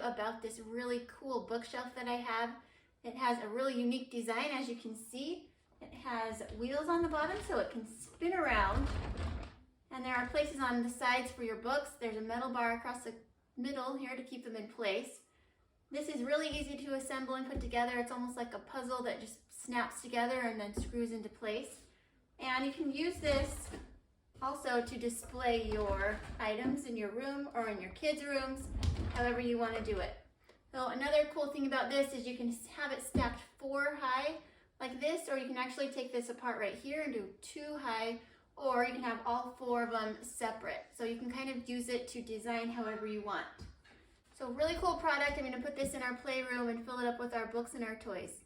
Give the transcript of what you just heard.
about this really cool bookshelf that I have. It has a really unique design, as you can see. It has wheels on the bottom so it can spin around. And there are places on the sides for your books. There's a metal bar across the middle here to keep them in place. This is really easy to assemble and put together. It's almost like a puzzle that just snaps together and then screws into place. And you can use this also to display your items in your room or in your kids' rooms, however you want to do it. So another cool thing about this is you can have it stacked 4 high like this, or you can actually take this apart right here and do 2 high, or you can have all 4 of them separate. So you can kind of use it to design however you want. So really cool product. I'm going to put this in our playroom and fill it up with our books and our toys.